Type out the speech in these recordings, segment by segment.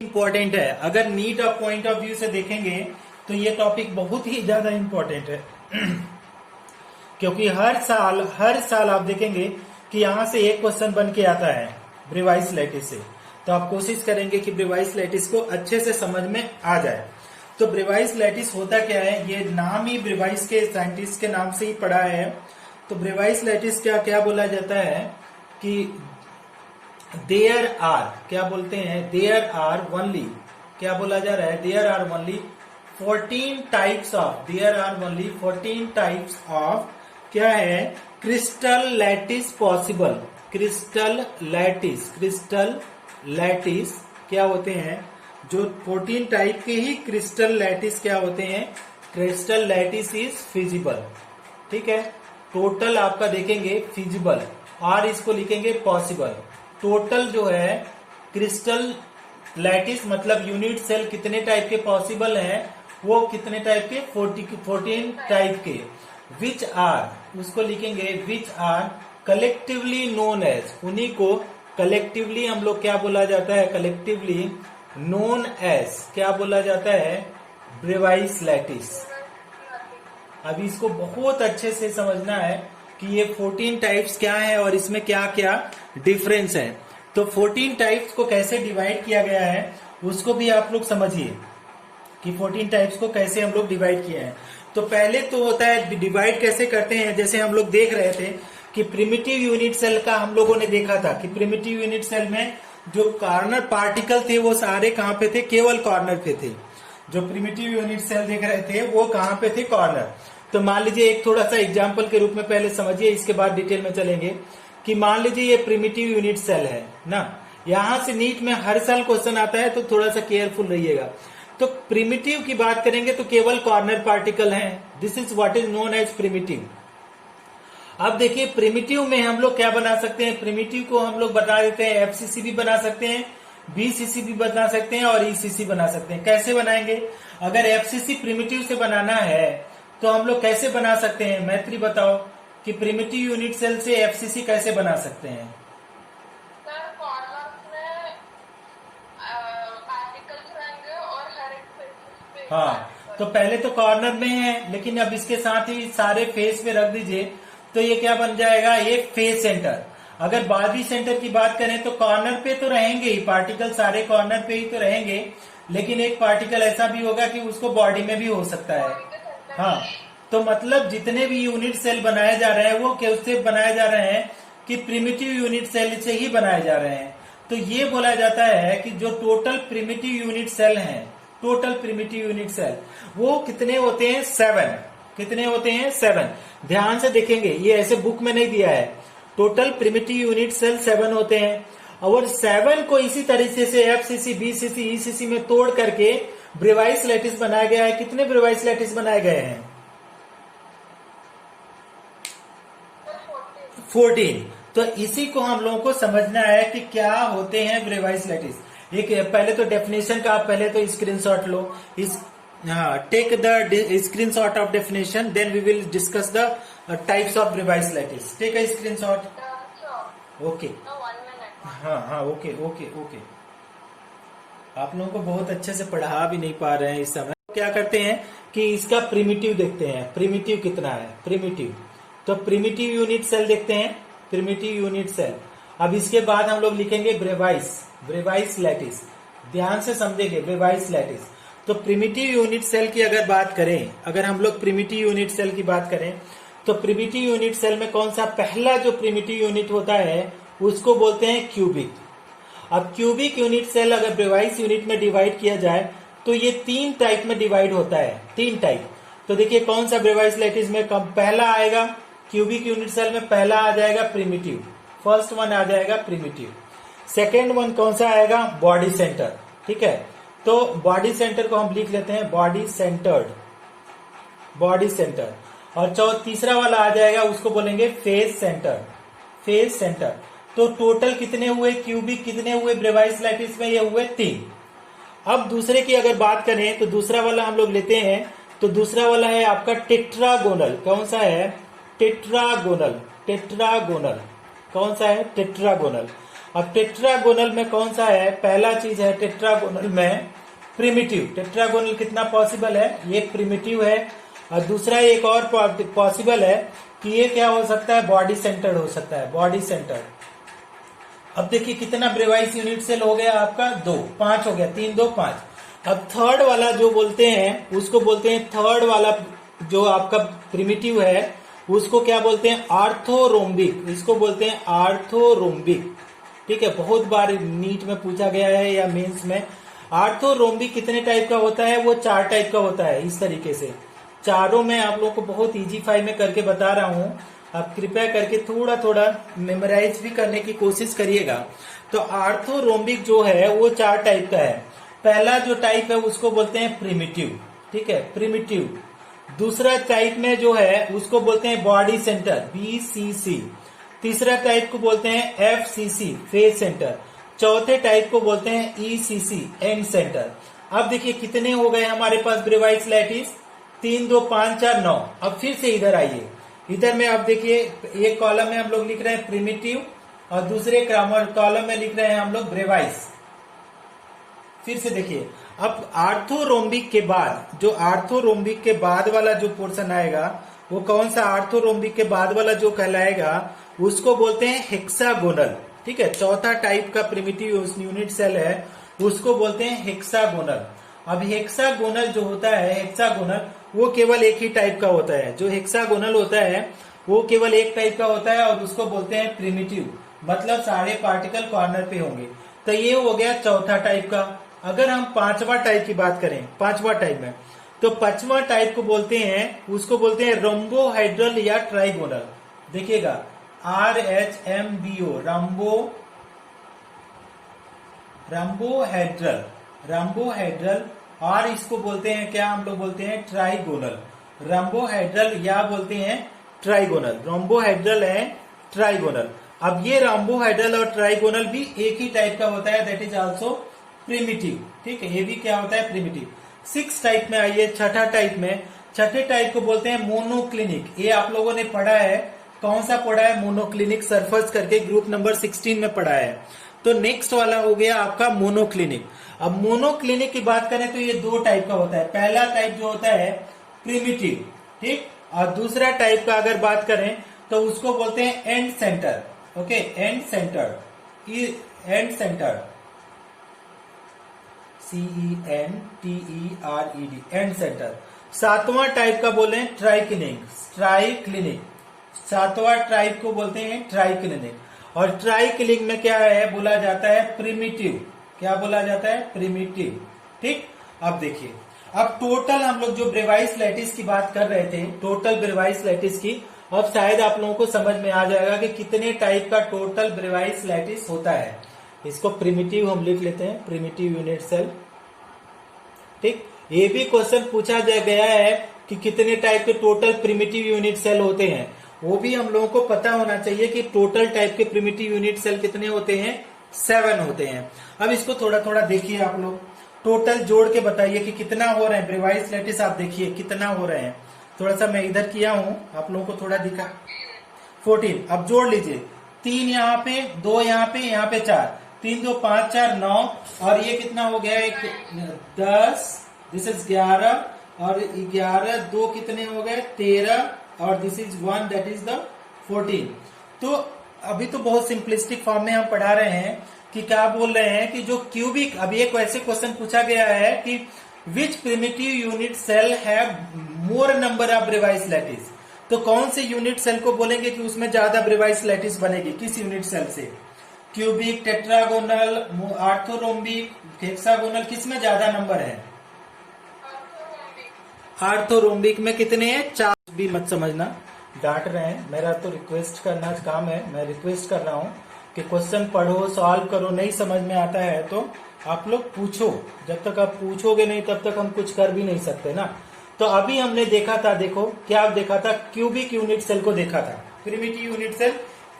Important है। अगर NEET of point of view से देखेंगे तो ये टॉपिक बहुत ही ज्यादा इम्पोर्टेंट है क्योंकि हर साल आप देखेंगे कि यहां से एक क्वेश्चन बन के आता है ब्रेवाइस लैटिस से। तो आप कोशिश करेंगे कि ब्रेवाइस लैटिस को अच्छे से समझ में आ जाए। तो ब्रेवाइस लैटिस होता क्या है, ये नाम ही ब्रेवाइस के साइंटिस्ट के नाम से ही पड़ा है। तो ब्रेवाइस लैटिस क्या बोला जाता है कि देयर आर, क्या बोलते हैं, देयर आर ओनली, क्या बोला जा रहा है, there are only 14 types of, there are only 14 types of क्या है, crystal lattice possible. Crystal lattice क्या होते हैं, जो 14 टाइप के ही क्रिस्टल लैटिस क्या होते हैं, क्रिस्टल लैटिस इज फिजिबल। ठीक है, टोटल आपका देखेंगे फिजिबल और इसको लिखेंगे पॉसिबल। टोटल जो है क्रिस्टल लैटिस मतलब यूनिट सेल कितने टाइप के पॉसिबल हैं, वो कितने टाइप के, 14 टाइप के। विच आर, उसको लिखेंगे which are collectively known as, उन्हीं को कलेक्टिवली हम लोग क्या बोला जाता है, कलेक्टिवली नोन एज क्या बोला जाता है, ब्रेवाइस लैटिस। अभी इसको बहुत अच्छे से समझना है कि ये 14 टाइप्स क्या है और इसमें क्या क्या डिफरेंस है। तो 14 टाइप्स को कैसे डिवाइड किया गया है उसको भी आप लोग समझिए कि 14 टाइप्स को कैसे हम लोग डिवाइड किए हैं। तो पहले तो होता है डिवाइड कैसे करते हैं, जैसे हम लोग देख रहे थे कि प्रिमिटिव यूनिट सेल का हम लोगों ने देखा था कि प्रिमिटिव यूनिट सेल में जो कॉर्नर पार्टिकल थे वो सारे कहां पे थे, केवल कॉर्नर पे थे। जो प्रिमिटिव यूनिट सेल देख रहे थे वो कहां पे थे, कॉर्नर। तो मान लीजिए एक थोड़ा सा एग्जाम्पल के रूप में पहले समझिए, इसके बाद डिटेल में चलेंगे कि मान लीजिए ये प्रिमिटिव यूनिट सेल है ना, यहां से नीट में हर साल क्वेश्चन आता है तो थोड़ा सा केयरफुल रहिएगा। तो प्रिमिटिव की बात करेंगे तो केवल कॉर्नर पार्टिकल हैं, this is what is known as primitive. अब देखिए प्रिमिटिव में हम लोग क्या बना सकते हैं, प्रिमिटिव को हम लोग बता देते हैं एफसीसी भी बना सकते हैं, बीसीसी भी बना सकते हैं और ईसीसी बना सकते हैं। कैसे बनाएंगे, अगर एफसीसी प्रिमिटिव से बनाना है तो हम लोग कैसे बना सकते हैं, मैत्री बताओ कि प्रिमिटिव यूनिट सेल से एफसीसी कैसे बना सकते हैं। सर कॉर्नर में पार्टिकल्स रहेंगे और हर एक फेस पे, हाँ, तो पहले तो कॉर्नर में है, लेकिन अब इसके साथ ही सारे फेस पे रख दीजिए तो ये क्या बन जाएगा, ये फेस सेंटर। अगर बॉडी सेंटर की बात करें तो कॉर्नर पे तो रहेंगे ही पार्टिकल, सारे कॉर्नर पे ही तो रहेंगे, लेकिन एक पार्टिकल ऐसा भी होगा कि उसको बॉडी में भी हो सकता है। हाँ, तो मतलब जितने भी यूनिट सेल बनाए जा रहे हैं वो कैसे बनाए जा रहे हैं कि प्रिमिटिव यूनिट सेल से ही बनाए जा रहे हैं। तो ये बोला जाता है कि जो टोटल प्रिमिटिव यूनिट सेल हैं, टोटल प्रिमिटिव यूनिट सेल वो कितने होते हैं, 7। कितने होते हैं, 7। ध्यान से देखेंगे, ये ऐसे बुक में नहीं दिया है, टोटल प्रिमिटिव यूनिट सेल 7 होते हैं। और 7 को इसी तरीके से एफसीसी, बीसीसी, ईसीसी में तोड़ करके ब्रेवाइस लैटिस बनाया गया है। कितने ब्रेवाइस लैटिस बनाए गए हैं, 14। तो इसी को हम लोगों को समझना है कि क्या होते हैं ब्रेवाइस लैटिस। एक पहले तो डेफिनेशन का आप पहले तो स्क्रीनशॉट लो, इस take the screenshot of definition, then we will discuss the types of Bravais lattice. Take a screenshot, okay. हाँ, ओके। आप लोगों को बहुत अच्छे से पढ़ा भी नहीं पा रहे हैं इस समय। क्या करते हैं कि इसका प्रिमिटिव देखते हैं, प्रिमिटिव कितना है, प्रिमिटिव। तो प्रिमिटिव यूनिट सेल देखते हैं, प्रिमिटिव यूनिट सेल। अब इसके बाद हम लोग लिखेंगे ब्रेवाइस लैटिस। ध्यान से समझेंगे ब्रेवाइस लैटिस। तो प्रिमिटिव यूनिट सेल की अगर बात करें, अगर हम लोग प्रिमिटिव यूनिट सेल की बात करें तो प्रिमिटिव यूनिट सेल में कौन सा पहला जो प्रिमिटिव यूनिट होता है उसको बोलते हैं क्यूबिक। अब क्यूबिक यूनिट सेल अगर ब्रेवाइस यूनिट में डिवाइड किया जाए तो ये 3 टाइप में डिवाइड होता है, 3 टाइप। तो देखिए कौन सा ब्रेवाइस लैटिस में कब पहला आएगा, क्यूबिक यूनिट सेल में पहला आ जाएगा प्रिमिटिव, फर्स्ट वन आ जाएगा प्रिमिटिव। सेकेंड वन कौन सा आएगा, बॉडी सेंटर। ठीक है, तो बॉडी सेंटर को हम लिख लेते हैं बॉडी सेंटर। और तीसरा वाला आ जाएगा, उसको बोलेंगे फेस सेंटर। तो टोटल कितने हुए क्यूबिक, कितने हुए ब्रेवाइस लैटिस में, ये हुए 3। अब दूसरे की अगर बात करें तो दूसरा वाला हम लोग लेते हैं, तो दूसरा वाला है आपका टेट्रागोनल। कौन सा है, टेट्रागोनल। कौन सा है, टेट्रागोनल। अब टेट्रागोनल में कौन सा है? पहला चीज है टेट्रागोनल में प्रिमिटिव। टेट्रागोनल कितना पॉसिबल है? ये प्रिमिटिव है। और दूसरा एक और पॉसिबल है कि ये क्या हो सकता है? बॉडी सेंटर्ड हो सकता है, बॉडी सेंटर्ड। अब देखिए कितना ब्रेवाइस यूनिट सेल हो गया आपका? 2, 5 हो गया, 3 2 5। अब थर्ड वाला जो बोलते हैं उसको बोलते हैं, थर्ड वाला जो आपका प्रिमिटिव है उसको क्या बोलते हैं? आर्थोरोम्बिक। इसको बोलते हैं आर्थोरोम्बिक। ठीक है, बहुत बार नीट में पूछा गया है या मेंस में। आर्थोरोम्बिक कितने टाइप का होता है? वो 4 टाइप का होता है। इस तरीके से चारों में आप लोगों को बहुत इजी फाई में करके बता रहा हूं, आप कृपया करके थोड़ा थोड़ा मेमोराइज भी करने की कोशिश करिएगा। तो आर्थोरोम्बिक जो है वो 4 टाइप का है। पहला जो टाइप है उसको बोलते हैं प्रिमिटिव। ठीक है, प्रिमिटिव। दूसरा टाइप में जो है उसको बोलते हैं बॉडी सेंटर, BCC। तीसरा टाइप को बोलते हैं FCC, फेस सेंटर। चौथे टाइप को बोलते हैं ECC, एंड सेंटर। अब देखिए कितने हो गए हमारे पास ब्रेवाइस लैटिस? 3 2 5 4 9। अब फिर से इधर आइए, इधर में आप देखिए एक कॉलम में हम लोग लिख रहे हैं प्रिमिटिव और दूसरे कॉलम में लिख रहे हैं हम लोग ब्रेवाइस। फिर से देखिए, अब आर्थोरोम्बिक के बाद, जो आर्थोरोम्बिक के बाद वाला जो पोर्शन आएगा वो कौन सा? आर्थोरोम्बिक के बाद वाला जो कहलाएगा उसको बोलते हैं हेक्सागोनल। ठीक है, चौथा टाइप का प्रिमिटिव यूनिट सेल है उसको बोलते हैं हेक्सागोनल। अब हेक्सागोनल जो होता है, हेक्सागोनल वो केवल एक ही टाइप का होता है। जो हेक्सागोनल होता है वो केवल एक टाइप का होता है और उसको बोलते हैं प्रिमिटिव, मतलब सारे पार्टिकल कॉर्नर पे होंगे। तो ये हो गया चौथा टाइप का। अगर हम पांचवा टाइप की बात करें, पांचवा टाइप में, तो पांचवा टाइप को बोलते हैं, उसको बोलते हैं रोम्बोहाइड्रल या ट्राइगोनल। देखिएगा RHMBO, रंबोहाइड्रल, रंबोहाइड्रल। और इसको बोलते हैं क्या? हम लोग बोलते हैं ट्राइगोनल। रंबोहाइड्रल या बोलते हैं ट्राइगोनल। रोम्बोहाइड्रल है, ट्राइगोनल। अब ये रंबोहाइड्रल और ट्राइगोनल भी एक ही टाइप का होता है, दैट इज आल्सो प्रिमिटिव। ठीक है, ये भी क्या होता है? प्रिमिटिव। 6 टाइप में आइए, छठा टाइप में। छठे टाइप को बोलते हैं मोनोक्लिनिक। ये आप लोगों ने पढ़ा है, कौन सा पढ़ा है? मोनोक्लिनिक, सरफस करके ग्रुप नंबर 16 में पढ़ा है। तो नेक्स्ट वाला हो गया आपका मोनोक्लिनिक। अब मोनोक्लिनिक की बात करें तो ये 2 टाइप का होता है। पहला टाइप जो होता है प्रिमिटिव, ठीक, और दूसरा टाइप का अगर बात करें तो उसको बोलते हैं and centre. Okay, and centre, and centre, CENTERED, and centre. सातवां टाइप का बोले ट्राइक्लिनिक, ट्राइक्लिनिक। सातवां टाइप को बोलते हैं ट्राइक्लिनिक। और ट्राइक्लिनिक में क्या है? बोला जाता है प्रिमिटिव। क्या बोला जाता है? प्रिमिटिव। ठीक, अब देखिए, अब टोटल हम लोग जो ब्रेवाइस लैटिस की बात कर रहे थे, टोटल ब्रेवाइस लैटिस की, अब शायद आप लोगों को समझ में आ जाएगा कि कितने टाइप का टोटल ब्रेवाइस लैटिस होता है। इसको प्रिमिटिव हम लिख लेते हैं, प्रिमिटिव यूनिट सेल। ठीक, ये भी क्वेश्चन पूछा गया है कि कितने टाइप के टोटल प्रिमिटिव यूनिट सेल होते हैं। वो भी हम लोगों को पता होना चाहिए कि टोटल टाइप के प्रिमिटिव यूनिट सेल कितने होते हैं? 7 होते हैं। अब इसको थोड़ा थोड़ा देखिए आप लोग, टोटल जोड़ के बताइए कि कितना हो रहे हैं ब्रेवाइस लैटिस। आप देखिए कितना हो रहे हैं। थोड़ा सा मैं इधर किया हूं, आप लोगों को थोड़ा दिखा। 14। अब जोड़ लीजिए, 3 यहाँ पे, 2 यहाँ पे 4, 3 2 5 4 9, और ये कितना हो गया? 10, दिस इज 11, और 11 2 कितने हो गए? 13, और this is 1, that is the 14। तो अभी तो बहुत सिंपलिस्टिक फॉर्म में हम पढ़ा रहे हैं कि क्या बोल रहे हैं कि जो क्यूबिक, अभी एक वैसे क्वेश्चन पूछा गया है कि which primitive unit cell have more number of Bravais lattice. तो कौन से यूनिट सेल को बोलेंगे कि उसमें ज्यादा ब्रेवाइस लैटिस बनेगी? किस यूनिट सेल से? क्यूबिक, टेट्रागोनल, आर्थोरोम्बिक, हेक्सागोनल, किसमें ज्यादा नंबर है? आर्थोरोम्बिक में कितने हैं? 4। भी मत समझना, डांट रहे हैं, मेरा तो रिक्वेस्ट करना काम है। मैं रिक्वेस्ट कर रहा हूं कि क्वेश्चन पढ़ो, सॉल्व करो। नहीं समझ में आता है तो आप लोग पूछो। जब तक आप पूछोगे नहीं तब तक हम कुछ कर भी नहीं सकते ना। तो अभी हमने देखा था, देखो क्या देखा था? क्यूबिक यूनिट सेल को देखा था। प्रिमिटिव यूनिट सेल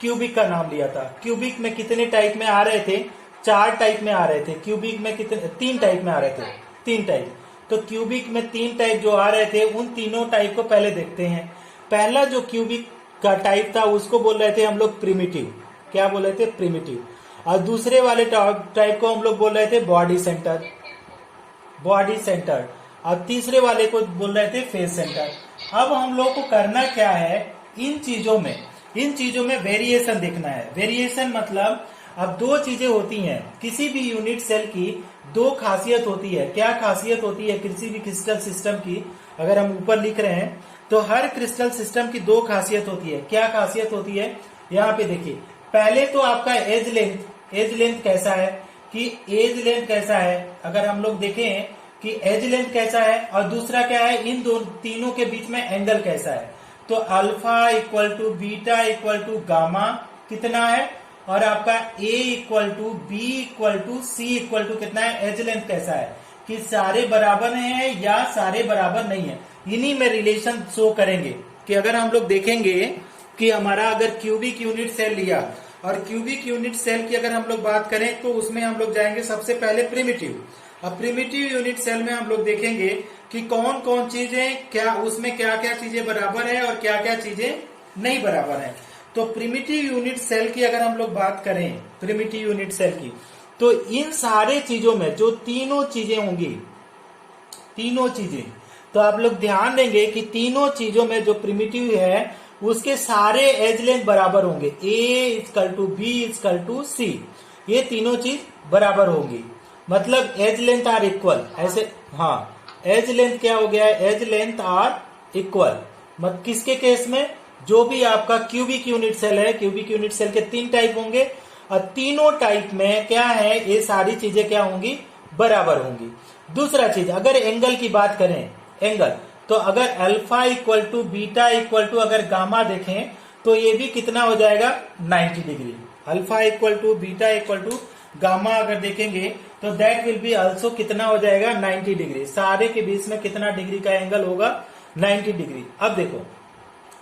क्यूबिक का नाम लिया था। क्यूबिक में कितने टाइप में आ रहे थे? 4 टाइप में आ रहे थे। क्यूबिक में कितने? 3 टाइप में आ रहे थे, 3 टाइप। तो क्यूबिक में 3 टाइप जो आ रहे थे, उन तीनों टाइप को पहले देखते हैं। पहला जो क्यूबिक का टाइप था उसको बोल रहे थे हम लोग प्रिमिटिव। क्या बोल रहे थे? प्रिमिटिव। और दूसरे वाले टाइप को हम लोग बोल रहे थे बॉडी सेंटर, बॉडी सेंटर, और तीसरे वाले को बोल रहे थे फेस सेंटर। अब हम लोग को करना क्या है, इन चीजों में वेरिएशन देखना है। वेरिएशन मतलब अब दो चीजें होती हैं, किसी भी यूनिट सेल की दो खासियत होती है। क्या खासियत होती है किसी भी क्रिस्टल सिस्टम की? अगर हम ऊपर लिख रहे हैं तो हर क्रिस्टल सिस्टम की दो खासियत होती है। क्या खासियत होती है? यहाँ पे देखिए, पहले तो आपका एज लेंथ कैसा है कि एज लेंथ कैसा है, अगर हम लोग देखें कि एज लेंथ कैसा है, और दूसरा क्या है, इन दो तीनों के बीच में एंगल कैसा है। तो alpha equal to beta equal to gamma कितना है, और आपका A equal to B equal to C equal to कितना है, एज लेंथ कैसा है, कि सारे बराबर हैं या सारे बराबर नहीं है। इन्हीं में रिलेशन शो करेंगे कि अगर हम लोग देखेंगे कि हमारा अगर क्यूबिक यूनिट सेल लिया, और क्यूबिक यूनिट सेल की अगर हम लोग बात करें तो उसमें हम लोग जाएंगे सबसे पहले प्रिमिटिव। अब प्रिमिटिव यूनिट सेल में हम लोग देखेंगे कि कौन कौन चीजें, क्या उसमें क्या क्या चीजें बराबर है और क्या क्या चीजें नहीं बराबर है। तो प्रिमिटिव यूनिट सेल की अगर हम लोग बात करें, प्रिमिटिव यूनिट सेल की, तो इन सारे चीजों में जो तीनों चीजें होंगी, तीनों चीजें, तो आप लोग ध्यान देंगे कि तीनों चीजों में जो प्रिमिटिव है उसके सारे एज लेंथ बराबर होंगे। A equal to B equal to C, ये तीनों चीज बराबर होंगी, मतलब एज लेंथ आर इक्वल। ऐसे हाँ, एज लेंथ क्या हो गया है, एज लेंथ आर इक्वल। मतलब किसके केस में, जो भी आपका क्यूबिक यूनिट सेल है, क्यूबिक यूनिट सेल के तीन टाइप होंगे, और तीनों टाइप में क्या है, ये सारी चीजें क्या होंगी, बराबर होंगी। दूसरा चीज, अगर एंगल की बात करें, एंगल, तो अगर alpha equal to beta equal to अगर गामा देखें तो ये भी कितना हो जाएगा, 90 degree. Alpha equal to beta equal to gamma अगर देखेंगे तो दैट विल बी ऑल्सो कितना हो जाएगा, 90 डिग्री। सारे के बीच में कितना डिग्री का एंगल होगा, 90 डिग्री। अब देखो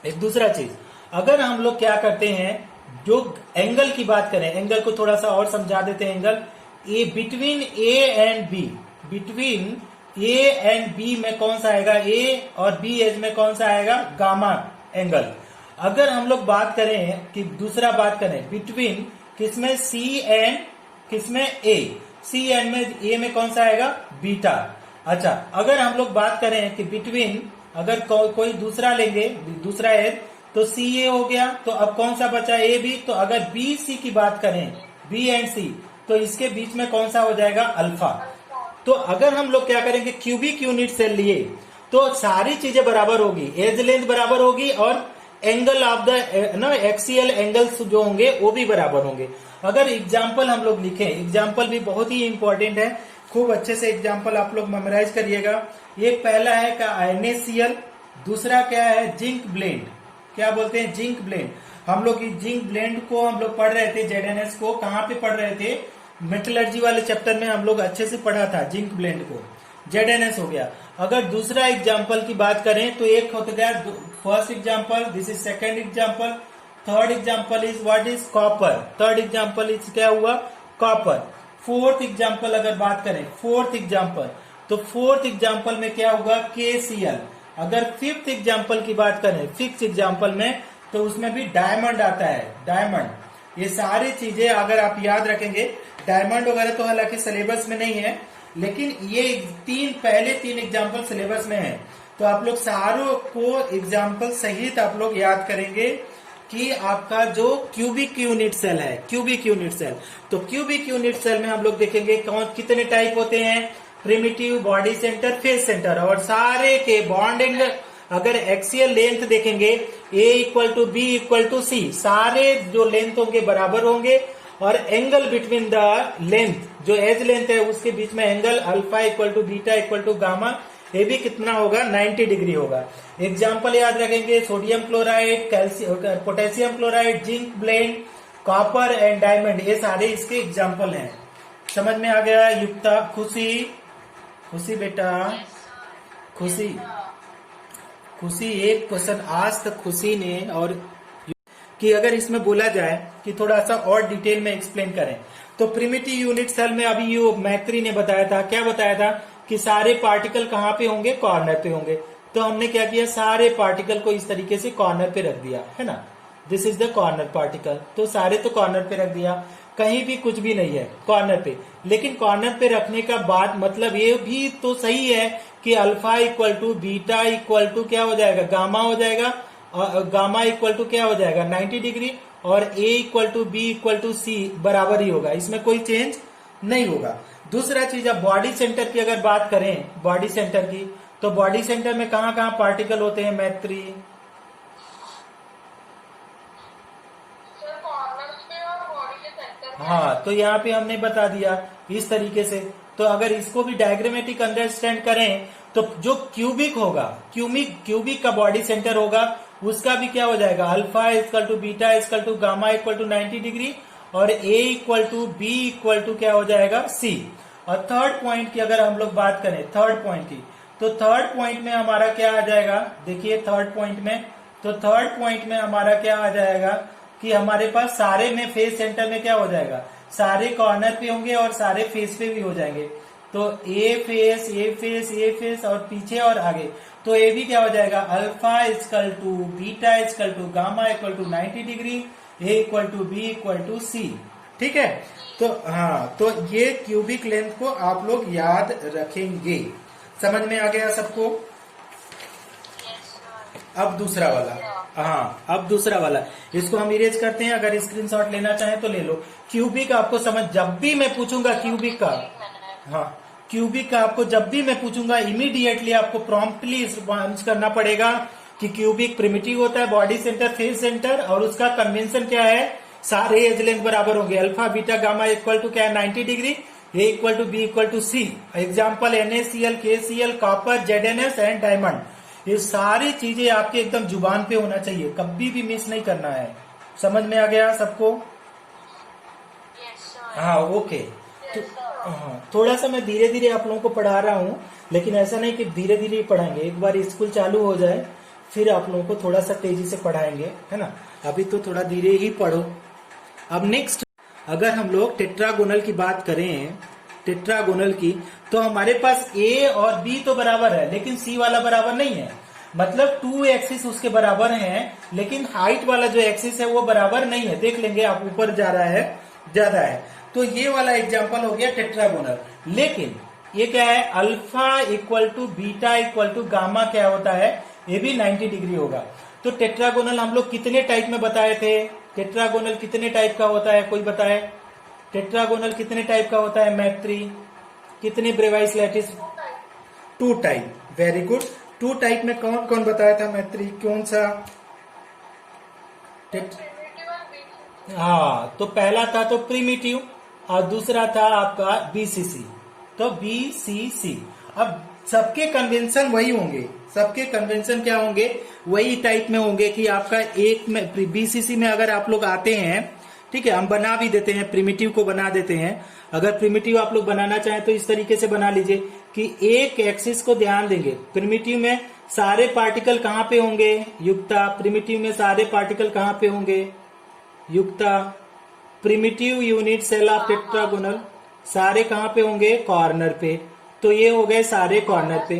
एक दूसरा चीज, अगर हम लोग क्या करते हैं, जो एंगल की बात करें, एंगल को थोड़ा सा और समझा देते हैं। Angle A between A and B, between A and B में कौन सा आएगा, ए और बी एज में कौन सा आएगा, गामा एंगल। अगर हम लोग बात करें कि दूसरा बात करें बिटवीन किसमें, सी एंड किसमें, ए, सी एंड में ए में कौन सा आएगा, बीटा। अच्छा, अगर हम लोग बात करें कि बिटवीन, अगर कोई दूसरा लेंगे, दूसरा एज, तो सी ए हो गया, तो अब कौन सा बचा, ए बी। तो अगर बी सी की बात करें, बी एंड सी, तो इसके बीच में कौन सा हो जाएगा, अल्फा। तो अगर हम लोग क्या करेंगे, क्यूबिक यूनिट सेल लिए तो सारी चीजें बराबर होगी, एज लेंथ बराबर होगी, और angle of the axial angles जो होंगे वो भी बराबर होंगे। अगर एग्जाम्पल हम लोग लिखें, एग्जाम्पल भी बहुत ही इंपॉर्टेंट है, खूब अच्छे से एग्जाम्पल आप लोग मेमोराइज करिएगा। एक पहला है का NaCl, दूसरा क्या है, जिंक ब्लेंड। क्या बोलते हैं, जिंक ब्लेंड। हम लोग जिंक ब्लेंड को हम लोग पढ़ रहे थे, ZNS को कहाँ पे पढ़ रहे थे, मेटलर्जी वाले चैप्टर में हम लोग अच्छे से पढ़ा था जिंक ब्लेंड को, ZNS हो गया। अगर दूसरा एग्जाम्पल की बात करें तो एक हो गया first example, this is second example, third example is what is, copper. Third example is क्या हुआ, कॉपर। फोर्थ एग्जाम्पल अगर बात करें, फोर्थ एग्जाम्पल, तो फोर्थ एग्जाम्पल में क्या होगा, KCl। अगर फिफ्थ एग्जाम्पल की बात करें, फिफ्थ एग्जाम्पल में, तो उसमें भी डायमंड आता है, डायमंड। ये सारी चीजें अगर आप याद रखेंगे, डायमंड वगैरह तो हालांकि सिलेबस में नहीं है, लेकिन ये पहले तीन एग्जाम्पल सिलेबस में है। तो आप लोग सारों को एग्जाम्पल सहित आप लोग याद करेंगे कि आपका जो क्यूबिक यूनिट सेल है, क्यूबिक यूनिट सेल, तो क्यूबिक यूनिट सेल में हम लोग देखेंगे कौन कितने टाइप होते हैं, primitive, body center, face center, और सारे के बॉन्ड एंगल, अगर एक्सियल लेंथ देखेंगे, A equal to B equal to C, सारे जो लेंथ होंगे बराबर होंगे, और एंगल बिटवीन द लेंथ, जो एज लेंथ है उसके बीच में angle alpha equal to beta equal to gamma, ये भी कितना होगा, 90 डिग्री होगा। एग्जाम्पल याद रखेंगे, sodium chloride, potassium chloride, zinc blende, copper and diamond, ये सारे इसके एग्जाम्पल हैं। समझ में आ गया युक्ता? खुशी, खुशी बेटा, खुशी, खुशी एक क्वेश्चन आज तक खुशी ने, और कि अगर इसमें बोला जाए कि थोड़ा सा और डिटेल में एक्सप्लेन करें, तो प्रिमिटिव यूनिट सेल में अभी ये मैत्री ने बताया था, क्या बताया था कि सारे पार्टिकल कहाँ पे होंगे, कॉर्नर पे होंगे। तो हमने क्या किया, सारे पार्टिकल को इस तरीके से कॉर्नर पे रख दिया, है ना, this is the corner particle, तो सारे तो कॉर्नर पे रख दिया। कहीं भी कुछ भी नहीं है कॉर्नर पे। लेकिन कॉर्नर पे रखने का बाद मतलब ये भी तो सही है कि alpha equal to beta equal to क्या हो जाएगा, गामा हो जाएगा, और गामा इक्वल टू क्या हो जाएगा 90 डिग्री, और A equal to B equal to C बराबर ही होगा, इसमें कोई चेंज नहीं होगा। दूसरा चीज, अब बॉडी सेंटर की अगर बात करें, बॉडी सेंटर की, तो बॉडी सेंटर में कहां कहां पार्टिकल होते हैं मैत्री? सर कॉर्नर्स पे और बॉडी के सेंटर में। हाँ, तो यहाँ पे हमने बता दिया इस तरीके से। तो अगर इसको भी डायग्रामेटिक अंडरस्टैंड करें तो जो क्यूबिक होगा, क्यूबिक का बॉडी सेंटर होगा, उसका भी क्या हो जाएगा, alpha equal to beta equal to gamma equal to 90 degree, और A equal to B equal to क्या हो जाएगा सी। और थर्ड पॉइंट की अगर हम लोग बात करें, थर्ड पॉइंट की, तो थर्ड पॉइंट में हमारा क्या आ जाएगा, देखिए थर्ड पॉइंट में, तो थर्ड पॉइंट में हमारा क्या आ जाएगा कि हमारे पास सारे में फेस सेंटर में क्या हो जाएगा, सारे कॉर्नर पे होंगे और सारे फेस पे भी हो जाएंगे। तो ए फेस, ए फेस, ए फेस और पीछे और आगे, तो ए भी क्या हो जाएगा, alpha equal to beta equal to gamma equal to 90 degree, A equal to B equal to C. ठीक है, तो हाँ, तो ये क्यूबिक लेंथ को आप लोग याद रखेंगे। समझ में आ गया सबको? अब दूसरा वाला, हाँ अब दूसरा वाला, इसको हम इरेज करते हैं। अगर स्क्रीनशॉट लेना चाहें तो ले लो। क्यूबिक आपको समझ, जब भी मैं पूछूंगा क्यूबिक का, हाँ क्यूबिक का आपको जब भी मैं पूछूंगा, इमीडिएटली आपको प्रॉम्प्टली रिस्पॉन्स करना पड़ेगा कि क्यूबिक प्रिमिटिव होता है, बॉडी सेंटर, फेस सेंटर, और उसका कन्वेंशन क्या है, सारे एज लेंथ बराबर होंगे, alpha beta gamma equal to क्या है 90 degree, A equal to B equal to C. Example NaCl, KCl, copper, ZnS and diamond. ये सारी चीजें आपके एकदम जुबान पे होना चाहिए, कभी भी मिस नहीं करना है। समझ में आ गया सबको? हाँ ओके। तो हाँ, थोड़ा सा मैं धीरे धीरे आप लोगों को पढ़ा रहा हूँ, लेकिन ऐसा नहीं कि धीरे धीरे पढ़ाएंगे, एक बार स्कूल चालू हो जाए फिर आप लोगों को थोड़ा सा तेजी से पढ़ाएंगे, है ना। अभी तो थोड़ा धीरे ही पढ़ो। अब नेक्स्ट, अगर हम लोग टेट्रागोनल की बात करें, टेट्रागोनल की, तो हमारे पास ए और बी तो बराबर है, लेकिन सी वाला बराबर नहीं है। मतलब 2 एक्सिस उसके बराबर हैं, लेकिन हाइट वाला जो एक्सिस है वो बराबर नहीं है। देख लेंगे आप, ऊपर जा रहा है, ज्यादा है। तो ये वाला एग्जाम्पल हो गया टेट्रागोनल। लेकिन ये क्या है, alpha equal to beta equal to gamma क्या होता है, ये भी 90 डिग्री होगा। तो टेट्रागोनल हम लोग कितने टाइप में बताए थे, टेट्रागोनल कितने टाइप का होता है, कोई बताए? टेट्रागोनल कितने टाइप का होता है मैत्री? कितने Bravais lattice? 2 type. Very good. 2 type में कौन कौन बताया था मैत्री, कौन सा? हाँ, तो पहला था तो प्रीमिटिव और दूसरा था आपका बीसीसी। तो बीसीसी। अब सबके कन्वेंशन वही होंगे, सबके कन्वेंशन क्या होंगे, वही टाइप में होंगे कि आपका एक में बीसीसी में अगर आप लोग आते हैं, ठीक है, हम बना भी देते हैं, प्रिमिटिव को बना देते हैं। अगर प्रिमिटिव आप लोग बनाना चाहें तो इस तरीके से बना लीजिए कि एक एक्सिस को ध्यान देंगे। प्रिमिटिव में सारे पार्टिकल कहाँ पे होंगे, युक्ता। प्रिमिटिव में सारे पार्टिकल कहाँ पे होंगे, Yukta. Primitive unit cell of tetragonal सारे कहाँ पे होंगे, कॉर्नर पे। तो ये हो गए सारे कॉर्नर पे।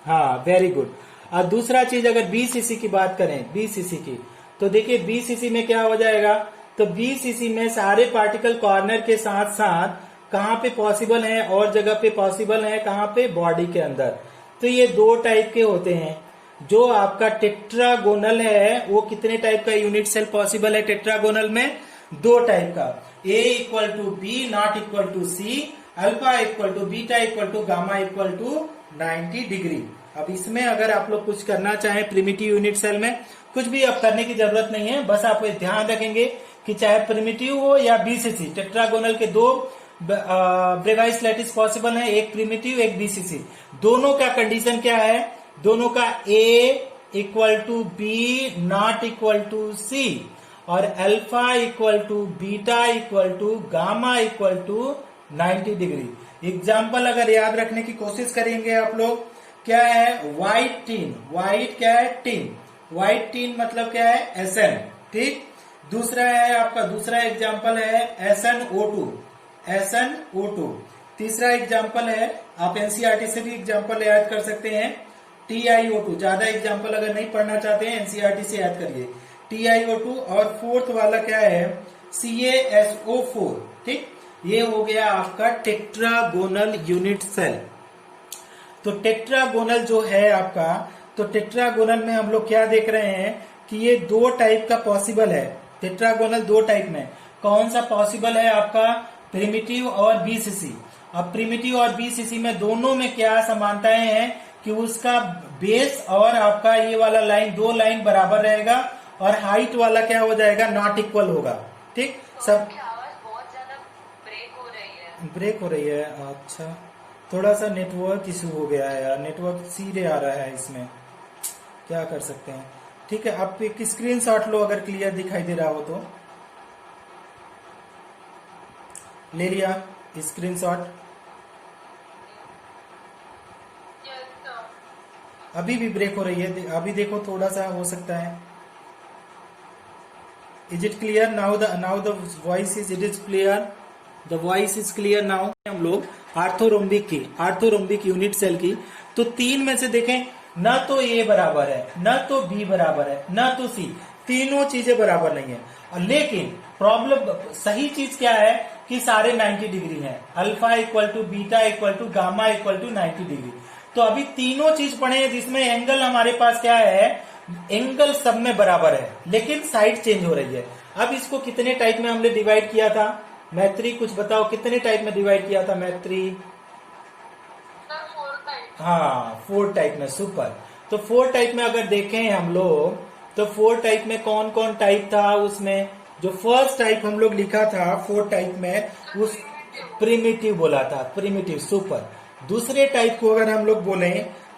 हाँ वेरी गुड। और दूसरा चीज, अगर बीसीसी की बात करें, बीसीसी की, तो देखिए बीसीसी में क्या हो जाएगा, तो बीसीसी में सारे पार्टिकल कॉर्नर के साथ साथ कहाँ पे पॉसिबल है, और जगह पे पॉसिबल है, कहाँ पे, बॉडी के अंदर। तो ये 2 टाइप के होते हैं। जो आपका टेट्रागोनल है वो कितने टाइप का यूनिट सेल पॉसिबल है टेट्रागोनल में, 2 टाइप का। A equal to B not equal to C, alpha equal to beta equal to gamma equal to 90 degree. अब इसमें अगर आप लोग कुछ करना चाहें प्रिमिटिव यूनिट सेल में, कुछ भी अब करने की जरूरत नहीं है, बस आप ध्यान रखेंगे कि चाहे प्रिमिटिव हो या बीसीसी, टेट्रागोनल के 2 ब्रेवाइस लैटिस पॉसिबल है, एक प्रिमिटिव एक बीसीसी। दोनों का कंडीशन क्या है, दोनों का A equal to B not equal to C, और alpha equal to beta equal to gamma equal to 90 degree. Example अगर याद रखने की कोशिश करेंगे आप लोग, क्या है, व्हाइट टीन। व्हाइट क्या है, टीन। व्हाइट टीन मतलब क्या है, SN। ठीक। दूसरा है आपका, दूसरा एग्जाम्पल है SnO2। SnO2। तीसरा एग्जाम्पल है, आप एनसीईआरटी से भी एग्जाम्पल याद कर सकते हैं, TiO2। ज्यादा एग्जाम्पल अगर नहीं पढ़ना चाहते हैं एनसीईआरटी से याद करिए, TiO2। और फोर्थ वाला क्या है, CaSO4। ठीक, ये हो गया आपका टेट्रागोनल यूनिट सेल। तो टेट्रागोनल जो है आपका, तो टेट्रागोनल में हम लोग क्या देख रहे हैं कि ये दो टाइप का पॉसिबल है। टेट्रागोनल दो टाइप में कौन सा पॉसिबल है आपका, प्रिमिटिव और बीसीसी। अब प्रिमिटिव और बीसीसी में दोनों में क्या समानताएं हैं कि उसका बेस और आपका ये वाला लाइन, दो लाइन बराबर रहेगा और हाइट वाला क्या हो जाएगा, नॉट इक्वल होगा। ठीक, सब आवाज बहुत ज्यादा ब्रेक हो रही है। अच्छा, थोड़ा सा नेटवर्क इशू हो गया है यार, नेटवर्क सीधे आ रहा है इसमें, क्या कर सकते हैं। ठीक है, आप एक स्क्रीनशॉट लो अगर क्लियर दिखाई दे रहा हो तो। ले लिया स्क्रीनशॉट। अभी भी ब्रेक हो रही है, अभी देखो थोड़ा सा हो सकता है। Is it clear now? The voice is, it is clear, the voice is clear now. हम लोग आर्थोरोम्बिक यूनिट सेल की, तो तीन में से देखें, न तो ए बराबर है, न तो बी बराबर है, न तो सी, तीनों चीजें बराबर नहीं है। लेकिन प्रॉब्लम, सही चीज क्या है कि सारे 90 डिग्री हैं, alpha equal to beta equal to gamma equal to 90 degree. तो अभी तीनों चीज पढ़े हैं जिसमें एंगल हमारे पास क्या है, एंगल सब में बराबर है, लेकिन साइड चेंज हो रही है। अब इसको कितने टाइप में हमने डिवाइड किया था, मैत्री कुछ बताओ, कितने टाइप में डिवाइड किया था मैत्री? हाँ, 4 टाइप में। सुपर। तो 4 टाइप में अगर देखें हम लोग, तो 4 टाइप में कौन कौन टाइप था उसमें? जो फर्स्ट टाइप हम लोग लिखा था 4 टाइप में, उस प्रिमिटिव बोला था, प्रिमिटिव। सुपर। दूसरे टाइप को अगर हम लोग बोले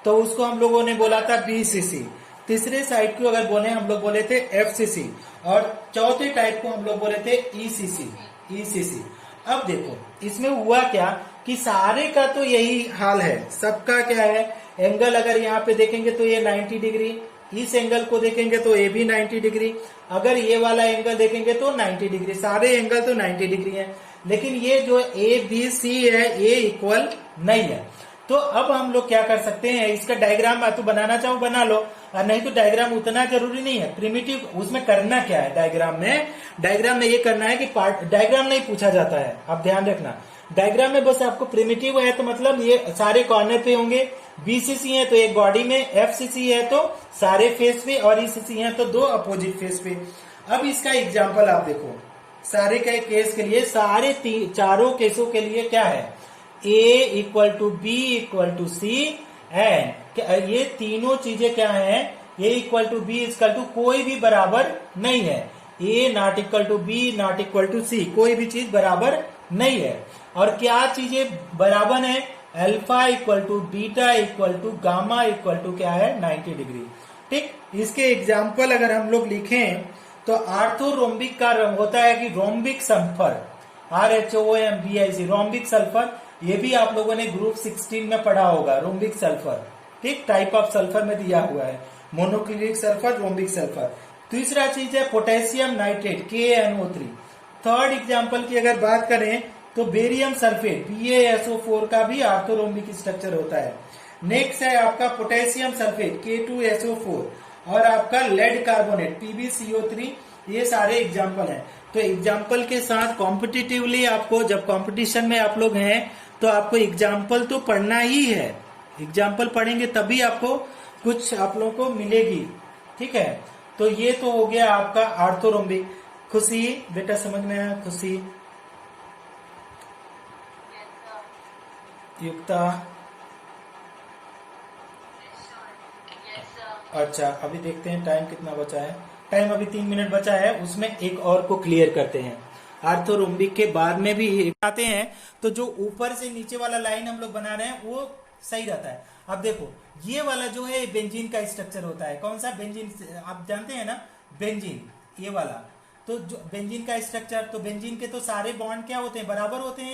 तो उसको हम लोगों ने बोला था बीसीसी। तीसरे साइड को अगर बोले हम लोग बोले थे एफसीसी, और चौथे टाइप को हम लोग बोले थे ईसीसी। अब देखो इसमें हुआ क्या कि सारे का तो यही हाल है, सबका क्या है, एंगल अगर यहाँ पे देखेंगे तो ये 90 डिग्री, इस एंगल को देखेंगे तो ये भी 90 डिग्री, अगर ये वाला एंगल देखेंगे तो 90 डिग्री, सारे एंगल तो 90 डिग्री है। लेकिन ये जो ए बी सी है ये इक्वल नहीं है। तो अब हम लोग क्या कर सकते हैं, इसका डायग्राम मैं तो बनाना चाहूँ बना लो, और नहीं तो डायग्राम उतना जरूरी नहीं है। प्रिमिटिव उसमें करना क्या है, डायग्राम में ये करना है कि पार्ट, डायग्राम नहीं पूछा जाता है, आप ध्यान रखना। डायग्राम में बस आपको प्रिमिटिव है तो मतलब ये सारे कॉर्नर पे होंगे, बीसीसी है तो एक बॉडी में, एफसीसी है तो सारे फेस पे, और ईसीसी है तो 2 अपोजिट फेस पे। अब इसका एग्जाम्पल आप देखो, सारे के केस के लिए, सारे चारों केसों के लिए क्या है, A equal to B equal to C, and ये तीनों चीजें क्या हैं, A equal to B equal to कोई भी बराबर नहीं है, A not equal to B not equal to C, कोई भी चीज बराबर नहीं है। और क्या चीजें बराबर है, alpha equal to beta equal to gamma equal to क्या है, 90 डिग्री। ठीक, इसके एग्जाम्पल अगर हम लोग लिखें तो आर्थोरोम्बिक का होता है कि rhombic sulphur, RHOMBIC, rhombic sulphur, ये भी आप लोगों ने ग्रुप 16 में पढ़ा होगा, रोम्बिक सल्फर। ठीक, टाइप ऑफ सल्फर में दिया हुआ है, मोनोक्लिनिक सल्फर, रोम्बिक सल्फर। तीसरा चीज है potassium nitrate, KNO3। Third example की अगर बात करें तो बेरियम सल्फेट, BaSO4 का भी आर्थोरोम्बिक स्ट्रक्चर होता है। नेक्स्ट है आपका पोटेशियम सल्फेट, K2SO4, और आपका लेड कार्बोनेट, PbCO3। ये सारे एग्जाम्पल हैं। तो एग्जाम्पल के साथ कॉम्पिटिटिवली आपको, जब कंपटीशन में आप लोग हैं तो आपको एग्जाम्पल तो पढ़ना ही है, एग्जाम्पल पढ़ेंगे तभी आपको कुछ आप लोगों को मिलेगी। ठीक है, तो ये तो हो गया आपका आर्थोरोम्बिक। खुशी बेटा समझ में आया? खुशी, युक्ता, अच्छा अभी देखते हैं टाइम कितना बचा है। टाइम अभी 3 मिनट बचा है, उसमें एक और को क्लियर करते हैं। आर्थोरोम्बिक के बाद में भी आते हैं, तो जो ऊपर से नीचे वाला लाइन हम लोग बना रहे हैं वो सही रहता है। अब देखो ये वाला जो है बेंजीन का स्ट्रक्चर होता है, कौन सा बेंजीन, आप जानते हैं ना, बेंजीन, ये वाला। तो जो बेंजीन का स्ट्रक्चर, तो बेंजीन के तो सारे बॉन्ड क्या होते हैं, बराबर होते हैं।